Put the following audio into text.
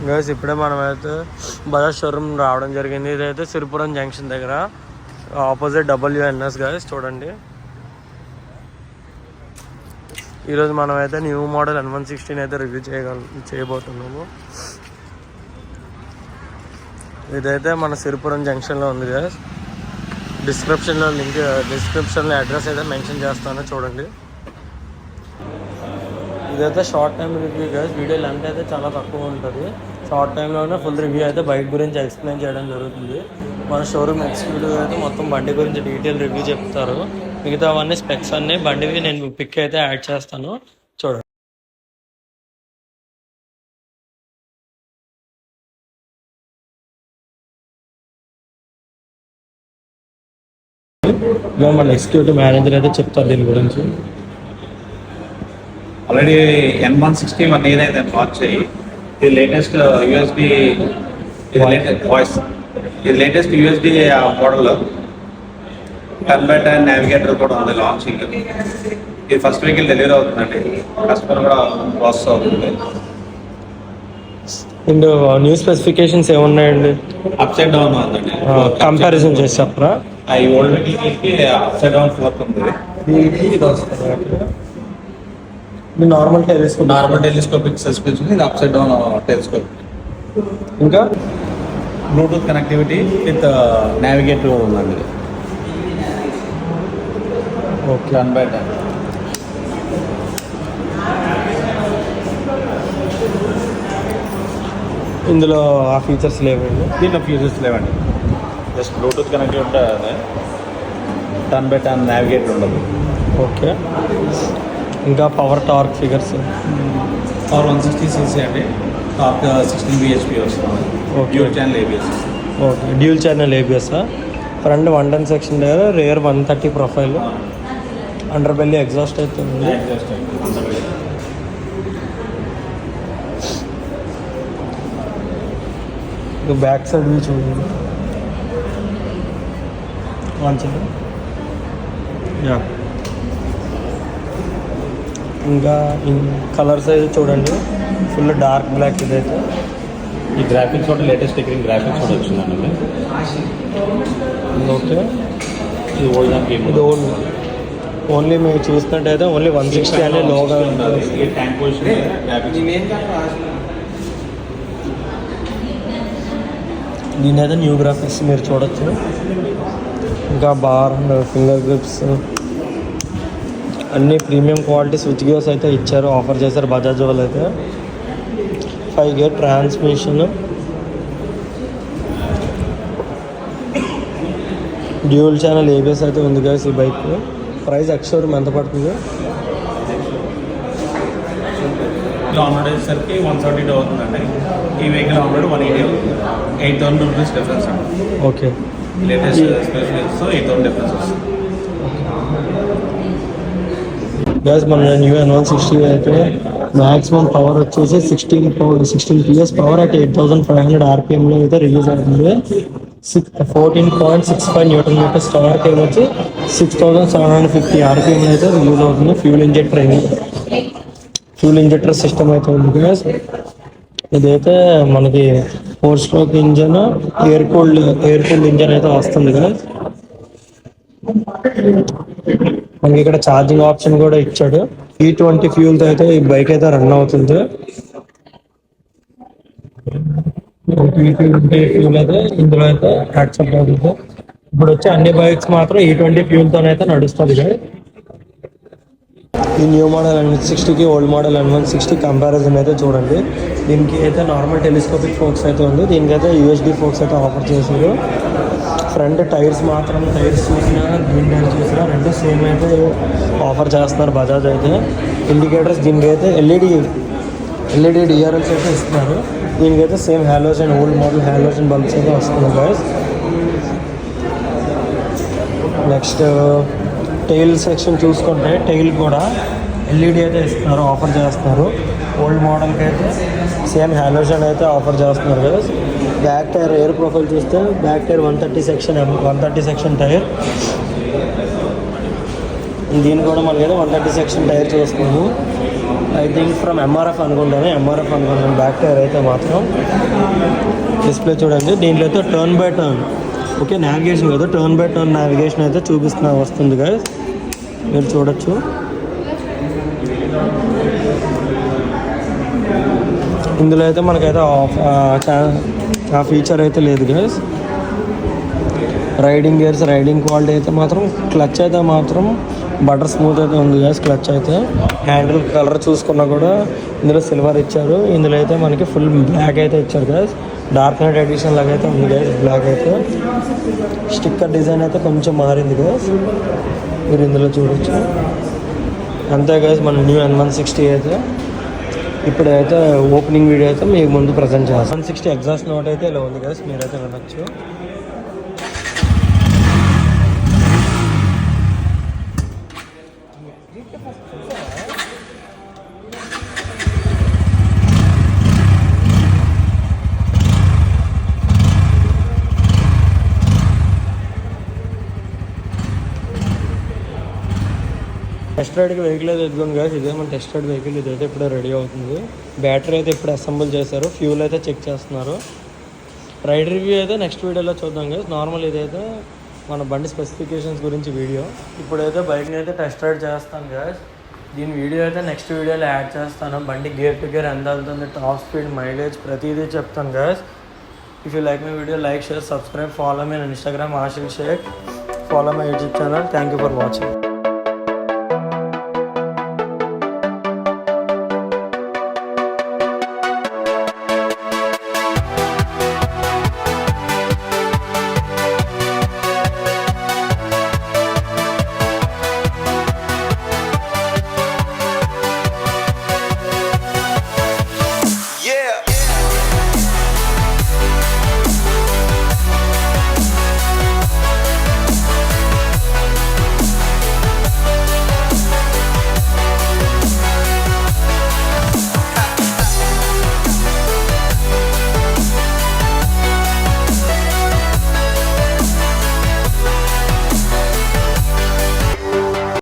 Guys ఇప్పుడే మనమైతే Bajaj showroom రావడం జరిగింది. ఇదైతే సిరిపురం జంక్షన్ దగ్గర ఆపోజిట్ WNS గైస్. చూడండి, ఈరోజు మనమైతే న్యూ మోడల్ N160 అయితే రివ్యూ చేయబోతున్నాము. ఇదైతే మన సిరిపురం జంక్షన్లో ఉంది గైస్. డిస్క్రిప్షన్లో అడ్రస్ అయితే మెన్షన్ చేస్తాను, చూడండి. ఇదైతే short time review guys. Video length అయితే చాలా తక్కువ ఉంటుంది. షార్ట్ టైంలోనే ఫుల్ రివ్యూ అయితే బైక్ గురించి ఎక్స్ప్లెయిన్ చేయడం జరుగుతుంది. మన షోరూమ్ ఎగ్జిక్యూటివ్ అయితే మొత్తం బండి గురించి డీటెయిల్ రివ్యూ చెప్తారు. మిగతా అవన్నీ స్పెక్స్ అన్నీ బండివి నేను పిక్ అయితే యాడ్ చేస్తాను, చూడండి. మన ఎగ్జిక్యూటివ్ మేనేజర్ అయితే చెప్తారు దీని గురించి. ఆల్రెడీ N160 మన ఏదైతే లాంచ్ అయ్యి ఇది latest USD model turn by turn navigator కూడా ఉంది లాంచింగ్. ఇది ఫస్ట్ వెహికల్ డెలివరీ అవుతుందండి, కస్టమర్ కూడా ప్రాసెస్ అవుతుంది. అండ్ న్యూ స్పెసిఫికేషన్స్ ఏమున్నాయండి? అప్ సైడ్ డౌన్ ఉందండి, కంపారిజన్ చేసి చెప్పరా? ఈ ఓల్డ్ వెహికల్కి అప్ సైడ్ డౌన్ ఫోర్క్ ఉంది. నార్మల్ టెలిస్కోపిక్ సస్పెన్షన్, ఇది అప్ సైడ్ డౌన్ టెలిస్కోపిక్. ఇంకా బ్లూటూత్ కనెక్టివిటీ విత్ నావిగేటర్ ఉందండి. Okay, turn by turn. ఇందులో ఆ ఫీచర్స్ లేవండి? దీంట్లో ఫీచర్స్ లేవండి, జస్ట్ బ్లూటూత్ కనెక్టివిటీ ఉంటుంది, టర్న్ బై టర్న్ నావిగేటర్ ఉండదు. ఓకే, ఇంకా power torque figures? Power 160cc అండి, టార్క్ 16 bhp వస్తుంది. Dual channel ABS. Okay, dual channel ABS. Front 110 section దగ్గర, rear 130 profile, under belly exhaust అయితే ఉంది. బ్యాక్ సైడ్ వ్యూ చూడండి. Yeah, ఇంకా కలర్స్ అయితే చూడండి, ఫుల్ డార్క్ బ్లాక్. ఇదైతే ఈ గ్రాఫిక్స్ కూడా లేటెస్ట్ గ్రాఫిక్స్ కూడా వచ్చిందండి. ఓకే, ఇది ఓల్డ్ దానికి ఇది ఓల్డ్. ఓన్లీ మీరు చూసినట్టయితే ఓన్లీ 160 అనే లోగా ఉంటుంది. Tank position graphics. దీని అయితే న్యూ గ్రాఫిక్స్ మీరు చూడొచ్చు. ఇంకా బార్ అండ్ ఫింగర్ గ్రిప్స్ అన్నీ ప్రీమియం క్వాలిటీ స్విచ్ గేర్స్ అయితే ఇచ్చారు, ఆఫర్ చేశారు బజాజ్ వాళ్ళు అయితే. 5 gear transmission, dual channel ABS అయితే ఉంది కదా ఈ బైక్. ప్రైస్ ఎక్స్-షోరూమ్ ఎంత పడుతుంది? ఆన్రోడ్ అయ్యేసరికి 172 అవుతుందండి. ఈ వెహికల్ ఆన్రోడ్ 180, 8,000 రూపీస్ డిఫరెన్స్ అండి. ఓకే, లేటెస్ట్ స్పెషలిస్ట్ 8,000 డిఫరెన్స్ వస్తుంది. గ్యాస్ మన న్యూ N160 అయితే మ్యాక్సిమం పవర్ వచ్చేసి 16 PS పవర్ అట్ 8,500 RPMలో అయితే రిలీజ్ అవుతుంది. 14.65 Nm టార్క్ వచ్చి 6,750 RPM అయితే రిలీజ్ అవుతుంది. ఫ్యూల్ ఇంజెక్టర్ సిస్టమ్ అయితే ఉంది గ్యాస్. ఇదైతే మనకి 4 stroke engine, air cooled engine అయితే వస్తుంది కదా. మనకి ఇక్కడ ఛార్జింగ్ ఆప్షన్ కూడా ఇచ్చాడు. E20 ఫ్యూల్తో అయితే ఈ బైక్ అయితే రన్ అవుతుంది. E20 ఫ్యూల్ అయితే ఇందులో అయితే యాక్సెప్ట్ అవుతుంది. ఇప్పుడు వచ్చే అన్ని బైక్స్ మాత్రం E20 ఫ్యూల్తోనైతే నడుస్తుంది కదా. ఈ న్యూ మోడల్ N160కి ఓల్డ్ మోడల్ N160 కంపారిజన్ అయితే చూడండి. దీనికి అయితే నార్మల్ టెలిస్కోపిక్ ఫోక్స్ అయితే ఉంది, దీనికైతే USB ఫోక్స్ అయితే ఆఫర్ చేశారు. ఫ్రంట్ టైర్స్ చూసినా, గ్రీన్ టైర్స్ చూసినా రెండు సేమ్ అయితే ఆఫర్ చేస్తున్నారు బజాజ్ అయితే. ఇండికేటర్స్ దీనికైతే LED DRLs అయితే ఇస్తున్నారు. దీనికైతే same halogen, old model halogen bulbs అయితే వస్తున్నాయి గైస్. నెక్స్ట్ టైల్ సెక్షన్ చూసుకుంటే టైల్ కూడా LED అయితే ఇస్తున్నారు, ఆఫర్ చేస్తున్నారు. ఓల్డ్ మోడల్కి అయితే సేమ్ హాలోజన్ అయితే ఆఫర్ చేస్తున్నారు కదా. బ్యాక్ టైర్ ఎయిర్ ప్రొఫైల్ చూస్తే బ్యాక్ టైర్ 130 సెక్షన్ టైర్. దీన్ని కూడా మనకైతే 130 సెక్షన్ టైర్ చూస్తున్నాము. ఐ థింక్ ఫ్రమ్ ఎంఆర్ఎఫ్ అనుకుంటాను బ్యాక్ టైర్ అయితే మాత్రం. డిస్ప్లే చూడండి, దీంట్లో అయితే turn by turn, okay navigation కదా, టర్న్ బై టర్న్ నావిగేషన్ అయితే వస్తుంది గైస్, మీరు చూడొచ్చు. ఇందులో అయితే మనకైతే ఆ ఫీచర్ అయితే లేదు guys. Riding gears, riding quality అయితే మాత్రం, క్లచ్ అయితే మాత్రం బటర్ స్మూత్ అయితే ఉంది గైస్. క్లచ్ అయితే హ్యాండిల్ కలర్ చూసుకున్నా కూడా ఇందులో సిల్వర్ ఇచ్చారు. ఇందులో అయితే మనకి ఫుల్ బ్లాక్ అయితే ఇచ్చారు గైస్. డార్క్ నైట్ ఎడిషన్ లాగా అయితే ఉంది గైస్ బ్లాక్ అయితే. స్టిక్కర్ డిజైన్ అయితే కొంచెం మారింది గైస్, మీరు ఇందులో చూడొచ్చు. అంతే గైస్, మన న్యూ N160 అయితే ఇప్పుడైతే ఓపెనింగ్ వీడియో అయితే మీకు ముందు ప్రజెంట్ చేస్తాం. 160 ఎగ్జాస్ట్ నోట్ అయితే ఇలా ఉంది గైస్, మీరైతే వినొచ్చు. టెస్ట్ రైడ్కి వెహికల్ అయితే ఎదుగుంది కదా, ఇదే మన టెస్ట్ రైడ్ వెహికల్. ఇదైతే ఇప్పుడే రెడీ అవుతుంది. బ్యాటరీ అయితే ఇప్పుడు అసెంబుల్ చేశారు, ఫ్యూల్ అయితే చెక్ చేస్తున్నారు. రైడ్ రివ్యూ అయితే నెక్స్ట్ వీడియోలో చూద్దాం కదా. నార్మల్ ఇదైతే మన బండి స్పెసిఫికేషన్స్ గురించి వీడియో. ఇప్పుడైతే బైక్ని అయితే టెస్ట్ రైడ్ చేస్తాను గాయస్. దీని వీడియో అయితే నెక్స్ట్ వీడియోలో యాడ్ చేస్తాను. బండి గేర్ టు గేర్ ఎంత వెళ్తుంది, టాప్ స్పీడ్, మైలేజ్ ప్రతిదీ చెప్తాను guys. If you like my video, like, share, subscribe, follow me on Instagram Ashil Sheikh, follow my YouTube channel. Thank you for watching.